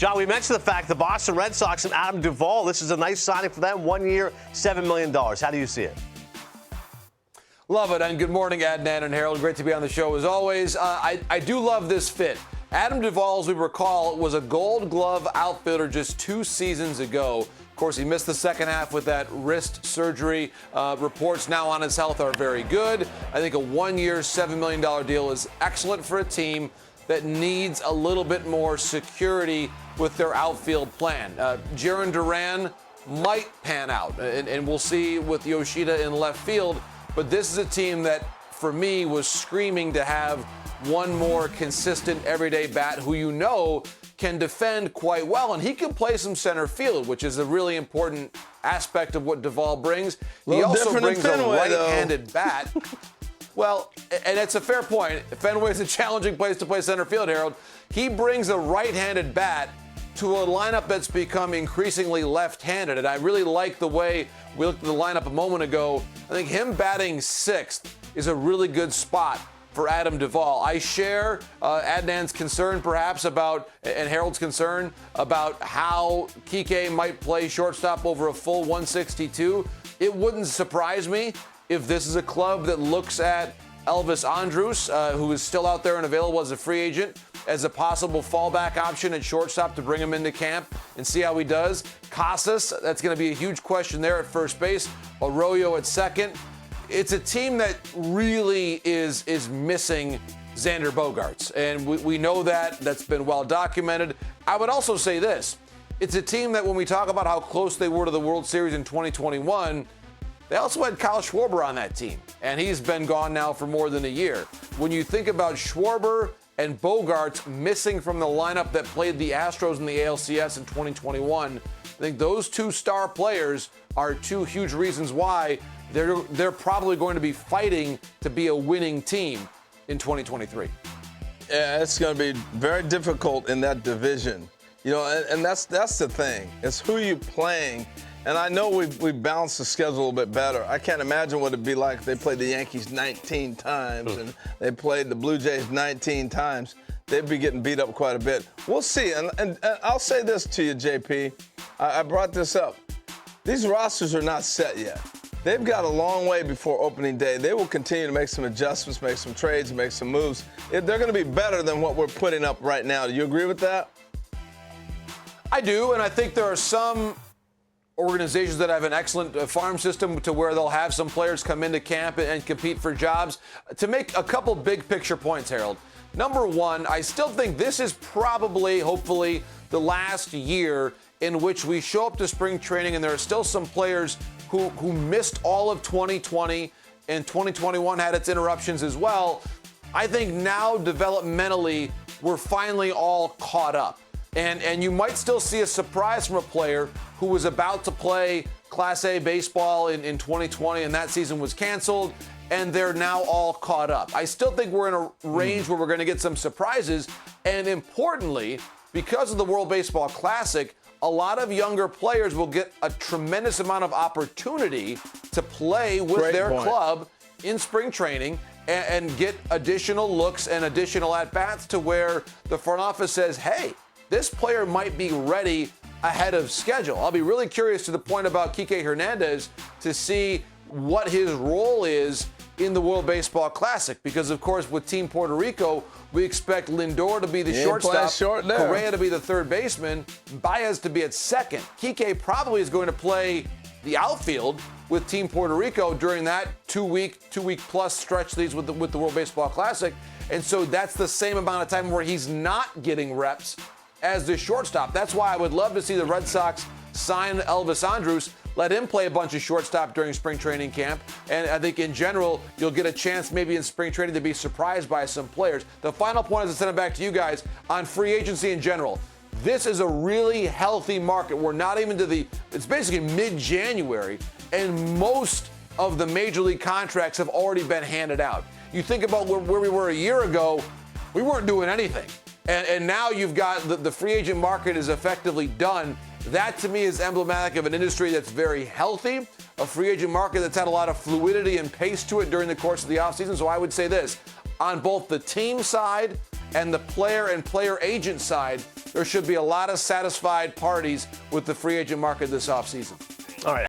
John, we mentioned the fact the Boston Red Sox and Adam Duvall, this is a nice signing for them. 1 year, $7 million. How do you see it? Love it, and good morning, Adnan and Harold. Great to be on the show as always. I do love this fit. Adam Duvall, as we recall, was a Gold Glove outfielder just 2 seasons ago. Of course, he missed the second half with that wrist surgery. Reports now on his health are very good. I think a 1 year, $7 million deal is excellent for a team that needs a little bit more security with their outfield plan. Jarren Duran might pan out, and we'll see with Yoshida in left field. But this is a team that, for me, was screaming to have one more consistent everyday bat who you know can defend quite well. And he can play some center field, which is a really important aspect of what Duvall brings. He also brings a right-handed bat. Well, and it's a fair point. Fenway is a challenging place to play center field, Harold. He brings a right-handed bat to a lineup that's become increasingly left-handed. And I really like the way we looked at the lineup a moment ago. I think him batting 6th is a really good spot for Adam Duvall. I share Adnan's concern perhaps about, and Harold's concern about how Kike might play shortstop over a full 162. It wouldn't surprise me if this is a club that looks at Elvis Andrus, who is still out there and available as a free agent, as a possible fallback option at shortstop to bring him into camp and see how he does. Casas, that's going to be a huge question there at first base. Arroyo at second. It's a team that really is missing Xander Bogaerts, and we know that. That's been well documented. I would also say this. It's a team that when we talk about how close they were to the World Series in 2021, they also had Kyle Schwarber on that team, and he's been gone now for more than a year. When you think about Schwarber and Bogaerts missing from the lineup that played the Astros in the ALCS in 2021, I think those 2 star players are 2 huge reasons why they're probably going to be fighting to be a winning team in 2023. Yeah, it's going to be very difficult in that division. You know, and that's the thing. It's who you're playing. And I know we've balanced the schedule a little bit better. I can't imagine what it'd be like if they played the Yankees 19 times and they played the Blue Jays 19 times. They'd be getting beat up quite a bit. We'll see. And I'll say this to you, JP. I brought this up. These rosters are not set yet. They've got a long way before opening day. They will continue to make some adjustments, make some trades, make some moves. They're going to be better than what we're putting up right now. Do you agree with that? I do, and I think there are some organizations that have an excellent farm system to where they'll have some players come into camp and compete for jobs. To make a couple big picture points, Harold. Number one, I still think this is probably, hopefully, the last year in which we show up to spring training and there are still some players who missed all of 2020 and 2021 had its interruptions as well. I think now developmentally we're finally all caught up. And you might still see a surprise from a player who was about to play Class A baseball in 2020 and that season was canceled, and they're now all caught up. I still think we're in a range where we're going to get some surprises. And importantly, because of the World Baseball Classic, a lot of younger players will get a tremendous amount of opportunity to play with their club in spring training and get additional looks and additional at-bats to where the front office says, hey, this player might be ready ahead of schedule. I'll be really curious to the point about Kike Hernandez to see what his role is in the World Baseball Classic because, of course, with Team Puerto Rico, we expect Lindor to be the shortstop, Correa to be the third baseman, Baez to be at second. Kike probably is going to play the outfield with Team Puerto Rico during that two-week plus stretch these with the World Baseball Classic. And so that's the same amount of time where he's not getting reps as the shortstop. That's why I would love to see the Red Sox sign Elvis Andrus, let him play a bunch of shortstop during spring training camp. And I think in general, you'll get a chance maybe in spring training to be surprised by some players. The final point is to send it back to you guys on free agency in general. This is a really healthy market. We're not even it's basically mid-January, and most of the major league contracts have already been handed out. You think about where we were a year ago, we weren't doing anything. And now you've got the free agent market is effectively done. That, to me, is emblematic of an industry that's very healthy, a free agent market that's had a lot of fluidity and pace to it during the course of the offseason. So I would say this, on both the team side and the player and player agent side, there should be a lot of satisfied parties with the free agent market this offseason. All right.